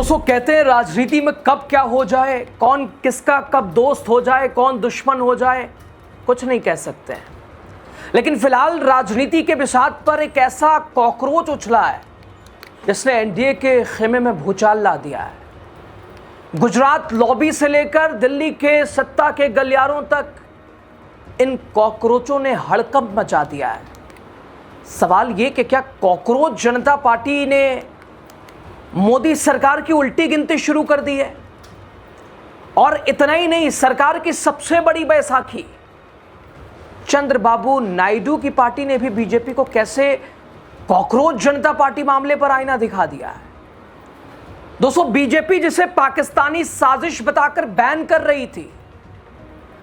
दोस्तों कहते हैं राजनीति में कब क्या हो जाए, कौन किसका कब दोस्त हो जाए, कौन दुश्मन हो जाए, कुछ नहीं कह सकते हैं। लेकिन फिलहाल राजनीति के बिसात पर एक ऐसा कॉकरोच उछला है जिसने एनडीए के खेमे में भूचाल ला दिया है। गुजरात लॉबी से लेकर दिल्ली के सत्ता के गलियारों तक इन कॉकरोचों ने हड़कंप मचा दिया है। सवाल ये कि क्या कॉकरोच जनता पार्टी ने मोदी सरकार की उल्टी गिनती शुरू कर दी है? और इतना ही नहीं, सरकार की सबसे बड़ी बैसाखी चंद्रबाबू नायडू की पार्टी ने भी बीजेपी को कैसे कॉकरोच जनता पार्टी मामले पर आईना दिखा दिया है। दोस्तों, बीजेपी जिसे पाकिस्तानी साजिश बताकर बैन कर रही थी,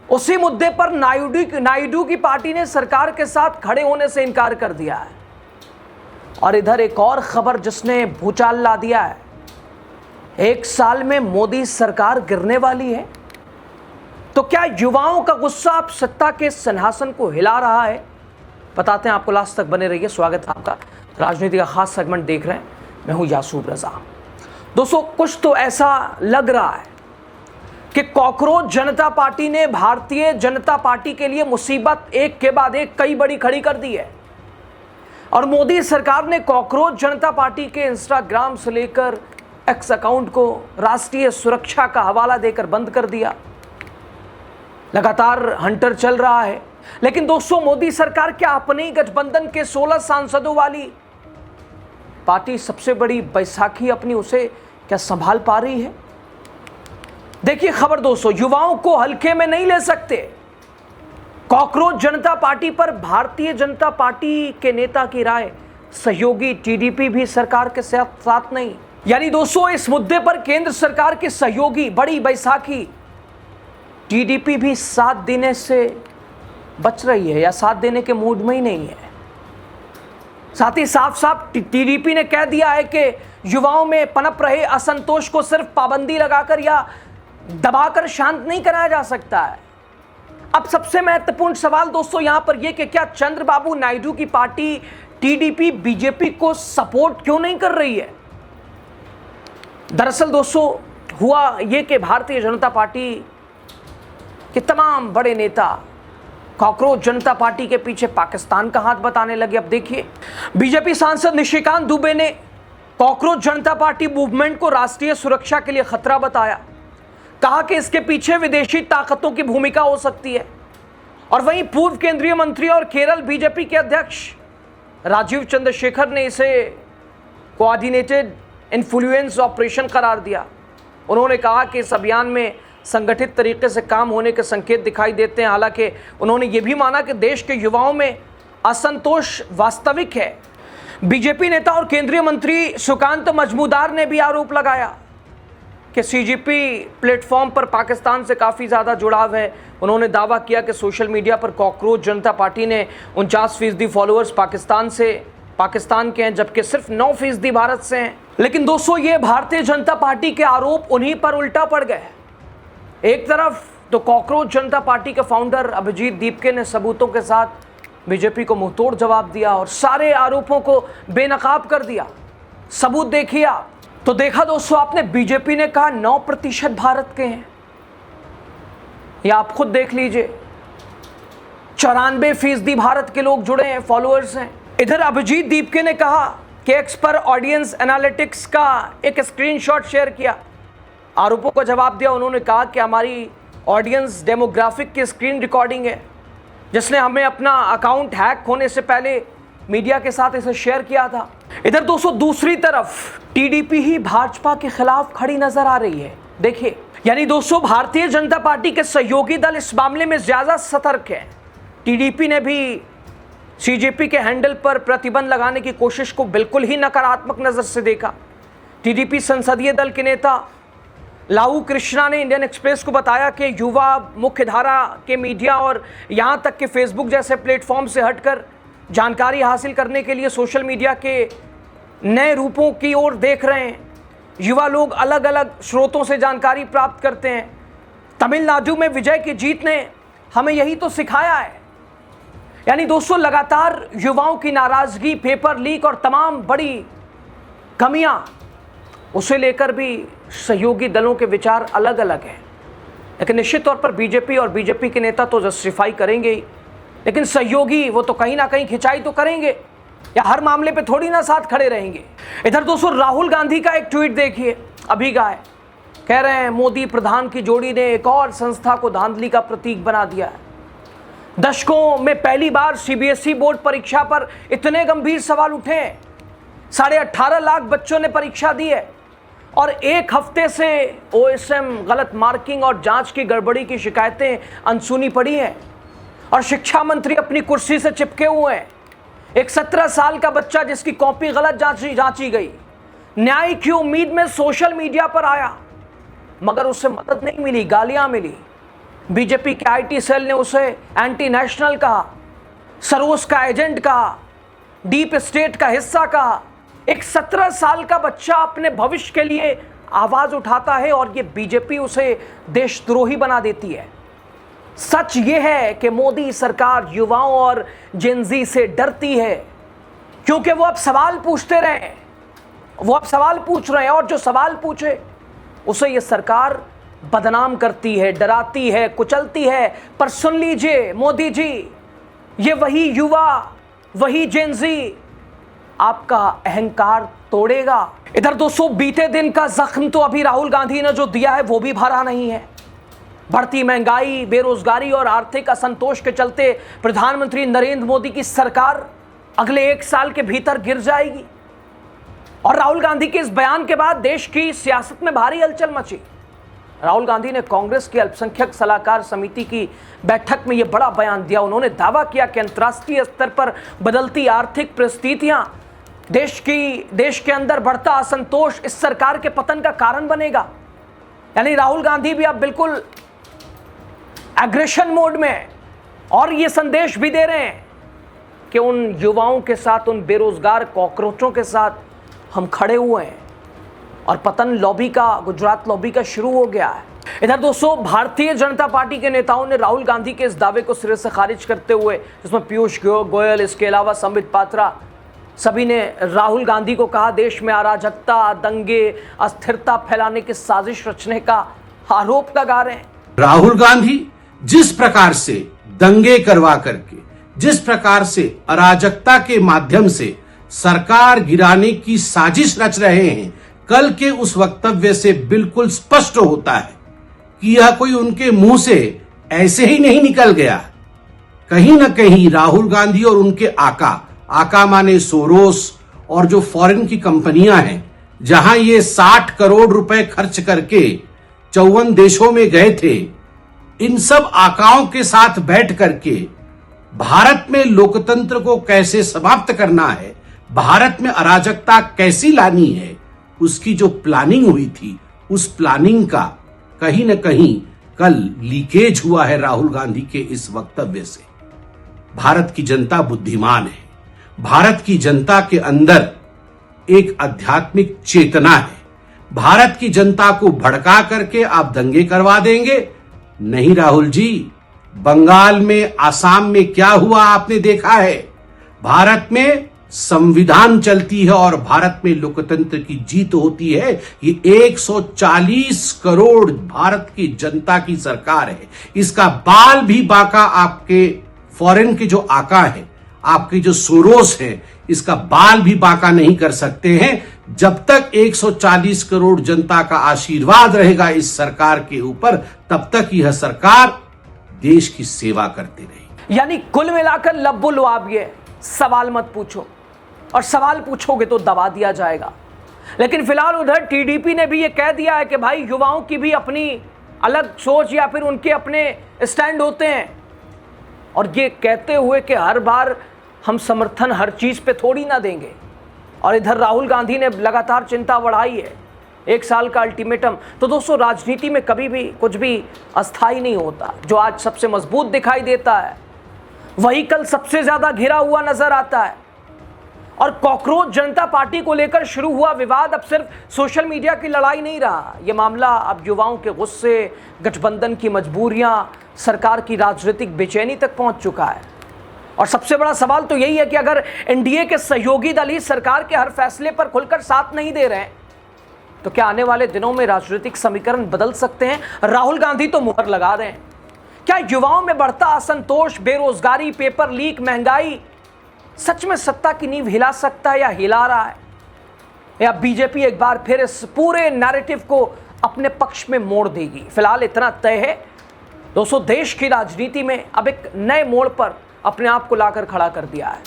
उसी मुद्दे पर नायडू की पार्टी ने सरकार के साथ खड़े होने से इनकार कर दिया है। और इधर एक और खबर जिसने भूचाल ला दिया है, 1 साल में मोदी सरकार गिरने वाली है। तो क्या युवाओं का गुस्सा अब सत्ता के सिंहासन को हिला रहा है? बताते हैं आपको, लास्ट तक बने रहिए। स्वागत है आपका, राजनीति का खास सेगमेंट देख रहे हैं, मैं हूं यासूब रजा। दोस्तों, कुछ तो ऐसा लग रहा है कि कॉकरोच जनता पार्टी ने भारतीय जनता पार्टी के लिए मुसीबत एक के बाद एक कई बड़ी खड़ी कर दी है। और मोदी सरकार ने कॉकरोच जनता पार्टी के इंस्टाग्राम से लेकर एक्स अकाउंट को राष्ट्रीय सुरक्षा का हवाला देकर बंद कर दिया। लगातार हंटर चल रहा है। लेकिन दोस्तों, मोदी सरकार क्या अपने ही गठबंधन के 16 सांसदों वाली पार्टी सबसे बड़ी बैसाखी अपनी उसे क्या संभाल पा रही है? देखिए खबर दोस्तों, युवाओं को हल्के में नहीं ले सकते। कॉकरोच जनता पार्टी पर भारतीय जनता पार्टी के नेता की राय सहयोगी टीडीपी भी सरकार के साथ नहीं। यानी दोस्तों, इस मुद्दे पर केंद्र सरकार के सहयोगी बड़ी बैसाखी टीडीपी भी साथ देने से बच रही है या साथ देने के मूड में ही नहीं है। साथ ही साफ साफ टीडीपी ने कह दिया है कि युवाओं में पनप रहे असंतोष को सिर्फ पाबंदी लगाकर या दबाकर शांत नहीं कराया जा सकता है। अब सबसे महत्वपूर्ण सवाल दोस्तों यहां पर यह कि क्या चंद्रबाबू नायडू की पार्टी टीडीपी बीजेपी को सपोर्ट क्यों नहीं कर रही है? दरअसल दोस्तों, हुआ यह कि भारतीय जनता पार्टी के तमाम बड़े नेता कॉकरोच जनता पार्टी के पीछे पाकिस्तान का हाथ बताने लगे। अब देखिए, बीजेपी सांसद निशिकांत दुबे ने कॉकरोच जनता पार्टी मूवमेंट को राष्ट्रीय सुरक्षा के लिए खतरा बताया। कहा कि इसके पीछे विदेशी ताकतों की भूमिका हो सकती है। और वहीं पूर्व केंद्रीय मंत्री और केरल बीजेपी के अध्यक्ष राजीव चंद्रशेखर ने इसे कोऑर्डिनेटेड इन्फ्लुएंस ऑपरेशन करार दिया। उन्होंने कहा कि इस अभियान में संगठित तरीके से काम होने के संकेत दिखाई देते हैं। हालांकि उन्होंने ये भी माना कि देश के युवाओं में असंतोष वास्तविक है। बीजेपी नेता और केंद्रीय मंत्री सुकांत मजमूदार ने भी आरोप लगाया कि सीजीपी प्लेटफॉर्म पर पाकिस्तान से काफ़ी ज़्यादा जुड़ाव है। उन्होंने दावा किया कि सोशल मीडिया पर कॉकरोच जनता पार्टी ने 49% फॉलोअर्स पाकिस्तान के हैं, जबकि सिर्फ 9% भारत से हैं। लेकिन दोस्तों, ये भारतीय जनता पार्टी के आरोप उन्हीं पर उल्टा पड़ गए। एक तरफ तो कॉकरोच जनता पार्टी के फाउंडर अभिजीत दीपके ने सबूतों के साथ बीजेपी को मुंहतोड़ जवाब दिया और सारे आरोपों को बेनकाब कर दिया। सबूत देखिए आप। तो देखा दोस्तों आपने, बीजेपी ने कहा 9% भारत के हैं, या आप खुद देख लीजिए 94% भारत के लोग जुड़े हैं, फॉलोअर्स हैं। इधर अभिजीत दीपके ने कहा कि एक्स पर ऑडियंस एनालिटिक्स का एक स्क्रीनशॉट शेयर किया, आरोपों का जवाब दिया। उन्होंने कहा कि हमारी ऑडियंस डेमोग्राफिक की स्क्रीन रिकॉर्डिंग है, जिसने हमें अपना अकाउंट हैक होने से पहले मीडिया के साथ इसे शेयर किया था। इधर दोस्तों दूसरी तरफ टीडीपी ही भाजपा के खिलाफ खड़ी नजर आ रही है। देखिए, यानी दोस्तों भारतीय जनता पार्टी के सहयोगी दल इस मामले में ज्यादा सतर्क है। टीडीपी ने भी सीजेपी के हैंडल पर प्रतिबंध लगाने की कोशिश को बिल्कुल ही नकारात्मक नजर से देखा। टीडीपी संसदीय दल के नेता लाऊ कृष्णा ने इंडियन एक्सप्रेस को बताया कि युवा मुख्यधारा के मीडिया और यहाँ तक कि फेसबुक जैसे प्लेटफॉर्म से हटकर जानकारी हासिल करने के लिए सोशल मीडिया के नए रूपों की ओर देख रहे हैं। युवा लोग अलग अलग स्रोतों से जानकारी प्राप्त करते हैं। तमिलनाडु में विजय की जीत ने हमें यही तो सिखाया है। यानी दोस्तों, लगातार युवाओं की नाराजगी, पेपर लीक और तमाम बड़ी कमियां उसे लेकर भी सहयोगी दलों के विचार अलग अलग हैं। लेकिन निश्चित तौर पर बीजेपी और बीजेपी के नेता तो जस्टिफाई करेंगे ही, लेकिन सहयोगी वो तो कहीं ना कहीं खिंचाई तो करेंगे, या हर मामले पे थोड़ी ना साथ खड़े रहेंगे। इधर दोस्तों राहुल गांधी का एक ट्वीट देखिए, अभी का है। कह रहे हैं मोदी प्रधान की जोड़ी ने एक और संस्था को धांधली का प्रतीक बना दिया है। दशकों में पहली बार सीबीएसई बोर्ड परीक्षा पर इतने गंभीर सवाल उठे हैं। 18.5 लाख बच्चों ने परीक्षा दी है और एक हफ्ते से ओएसएम गलत मार्किंग और जांच की गड़बड़ी की शिकायतें अनसुनी पड़ी हैं और शिक्षा मंत्री अपनी कुर्सी से चिपके हुए हैं। एक 17 साल का बच्चा जिसकी कॉपी गलत जांची गई, न्याय की उम्मीद में सोशल मीडिया पर आया, मगर उसे मदद नहीं मिली, गालियां मिली। बीजेपी के आईटी सेल ने उसे एंटी नेशनल कहा, सरोस का एजेंट कहा, डीप स्टेट का हिस्सा कहा। एक 17 साल का बच्चा अपने भविष्य के लिए आवाज उठाता है और ये बीजेपी उसे देशद्रोही बना देती है। सच ये है कि मोदी सरकार युवाओं और जेनजी से डरती है, क्योंकि वो अब सवाल पूछते रहे, वो अब सवाल पूछ रहे हैं और जो सवाल पूछे उसे ये सरकार बदनाम करती है, डराती है, कुचलती है। पर सुन लीजिए मोदी जी, ये वही युवा, वही जेनजी आपका अहंकार तोड़ेगा। इधर दोस्तों बीते दिन का जख्म तो अभी राहुल गांधी ने जो दिया है वो भी भरा नहीं है। बढ़ती महंगाई, बेरोजगारी और आर्थिक असंतोष के चलते प्रधानमंत्री नरेंद्र मोदी की सरकार अगले 1 साल के भीतर गिर जाएगी। और राहुल गांधी के इस बयान के बाद देश की सियासत में भारी हलचल मची। राहुल गांधी ने कांग्रेस की अल्पसंख्यक सलाहकार समिति की बैठक में यह बड़ा बयान दिया। उन्होंने दावा किया कि अंतर्राष्ट्रीय स्तर पर बदलती आर्थिक परिस्थितियां, देश के अंदर बढ़ता असंतोष इस सरकार के पतन का कारण बनेगा। यानी राहुल गांधी भी अब बिल्कुल एग्रेशन मोड में है और ये संदेश भी दे रहे हैं कि उन युवाओं के साथ, उन बेरोजगार कॉकरोचों के साथ हम खड़े हुए हैं और पतन लॉबी का, गुजरात लॉबी का शुरू हो गया है। इधर दोस्तों भारतीय जनता पार्टी के नेताओं ने राहुल गांधी के इस दावे को सिरे से खारिज करते हुए, जिसमें पीयूष गोयल, इसके अलावा संबित पात्रा, सभी ने राहुल गांधी को कहा देश में अराजकता, दंगे, अस्थिरता फैलाने की साजिश रचने का आरोप लगा रहे हैं। राहुल गांधी जिस प्रकार से दंगे करवा करके, जिस प्रकार से अराजकता के माध्यम से सरकार गिराने की साजिश रच रहे हैं, कल के उस वक्तव्य से बिल्कुल स्पष्ट होता है कि यह कोई उनके मुंह से ऐसे ही नहीं निकल गया। कहीं ना कहीं राहुल गांधी और उनके आका माने सोरोस और जो फॉरेन की कंपनियां हैं, जहां ये 60 करोड़ रुपए खर्च करके 54 देशों में गए थे, इन सब आकाओं के साथ बैठ करके भारत में लोकतंत्र को कैसे समाप्त करना है, भारत में अराजकता कैसी लानी है, उसकी जो प्लानिंग हुई थी, उस प्लानिंग का कहीं ना कहीं कल लीकेज हुआ है राहुल गांधी के इस वक्तव्य से। भारत की जनता बुद्धिमान है, भारत की जनता के अंदर एक आध्यात्मिक चेतना है। भारत की जनता को भड़का करके आप दंगे करवा देंगे? नहीं राहुल जी, बंगाल में, आसाम में क्या हुआ आपने देखा है। भारत में संविधान चलती है और भारत में लोकतंत्र की जीत होती है। ये 140 करोड़ भारत की जनता की सरकार है। इसका बाल भी बाका आपके फॉरेन के जो आका है, आपके जो सोरोस है, इसका बाल भी बाका नहीं कर सकते हैं। जब तक 140 करोड़ जनता का आशीर्वाद रहेगा इस सरकार के ऊपर, तब तक यह सरकार देश की सेवा करती रहेगी। यानी कुल मिलाकर लब्बो लुआब ये, सवाल मत पूछो, और सवाल पूछोगे तो दबा दिया जाएगा। लेकिन फिलहाल उधर टीडीपी ने भी ये कह दिया है कि भाई युवाओं की भी अपनी अलग सोच या फिर उनके अपने स्टैंड होते हैं, और ये कहते हुए कि हर बार हम समर्थन हर चीज पे थोड़ी ना देंगे। और इधर राहुल गांधी ने लगातार चिंता बढ़ाई है, 1 साल का अल्टीमेटम। तो दोस्तों राजनीति में कभी भी कुछ भी अस्थायी नहीं होता। जो आज सबसे मजबूत दिखाई देता है वही कल सबसे ज्यादा घिरा हुआ नजर आता है। और कॉकरोच जनता पार्टी को लेकर शुरू हुआ विवाद अब सिर्फ सोशल मीडिया की लड़ाई नहीं रहा। यह मामला अब युवाओं के गुस्से, गठबंधन की मजबूरियां, सरकार की राजनीतिक बेचैनी तक पहुंच चुका है। और सबसे बड़ा सवाल तो यही है कि अगर एनडीए के सहयोगी दल ही सरकार के हर फैसले पर खुलकर साथ नहीं दे रहे हैं, तो क्या आने वाले दिनों में राजनीतिक समीकरण बदल सकते हैं? राहुल गांधी तो मुहर लगा रहे हैं। क्या युवाओं में बढ़ता असंतोष, बेरोजगारी, पेपर लीक, महंगाई सच में सत्ता की नींव हिला सकता है या हिला रहा है? या बीजेपी एक बार फिर इस पूरे नैरेटिव को अपने पक्ष में मोड़ देगी? फिलहाल इतना तय है दोस्तों, देश की राजनीति में अब एक नए मोड़ पर अपने आप को लाकर खड़ा कर दिया है,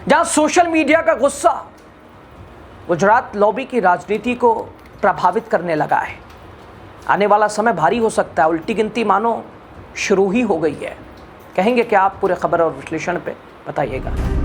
जहां सोशल मीडिया का गुस्सा गुजरात लॉबी की राजनीति को प्रभावित करने लगा है। आने वाला समय भारी हो सकता है। उल्टी गिनती मानो शुरू ही हो गई है। कहेंगे क्या आप पूरे खबर और विश्लेषण पे? बताइएगा।